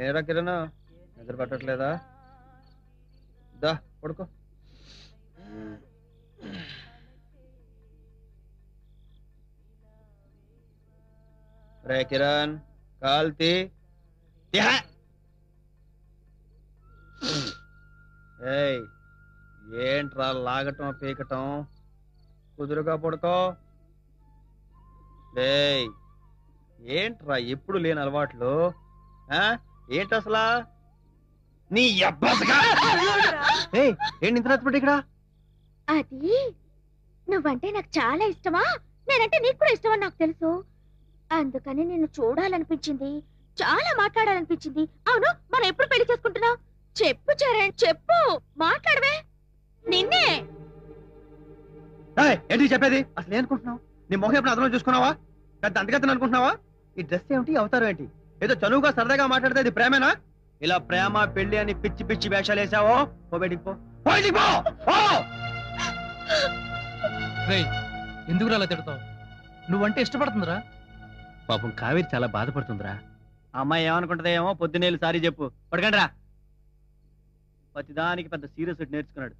ఏరా కిరణ్, నిద్ర పట్టట్లేదా? దా పడుకో. రే కిరణ్, కాల్తీ ఏంట్రా లాగటం పీకటం? కుదురుగా పడుకో. ఏంట్రా ఎప్పుడు లేని అలవాట్లు? ఏంటి అసలా నీ అబ్బాసగా? ఏంటి ఇంత రాత్రి ఇక్కడ? అది నువ్వంటే నాకు చాలా ఇష్టమా, నేనంటే నీకు కూడా ఇష్టమని నాకు తెలుసు. అందుకని నిన్ను చూడాలనిపించింది, చాలా మాట్లాడాలనిపించింది. అవును, మనం ఎప్పుడు పెళ్లి చేసుకుంటున్నావు? చెప్పు చరణ్, చెప్పు, మాట్లాడవే. నిన్నే. ఏంటి చెప్పేది? అసలు ఏమనుకుంటున్నావు? నీ మొహం ఎప్పుడు అదనం చూసుకున్నావా? పెద్ద అంతగతను అనుకుంటున్నావా? ఈ డ్రెస్ ఏమిటి, అవతారం ఏంటి? ఏదో చనువుగా సరదాగా మాట్లాడితే ఇది ప్రేమేనా? ఇలా ప్రేమ పెళ్లి అని పిచ్చి పిచ్చి వేషాలు వేసావో పో, బయటికి పో. ఎందుకు అలా తిడతావు? నువ్వంటే ఇష్టపడుతుందిరా. పాపం కావేరి చాలా బాధపడుతుందిరా. ఆ అమ్మాయి ఏమనుకుంటుందేమో. పొద్దున్నేళ్ళు సారీ చెప్పు. పడకండి రా. ప్రతిదానికి పెద్ద సీరియస్ నేర్చుకున్నాడు.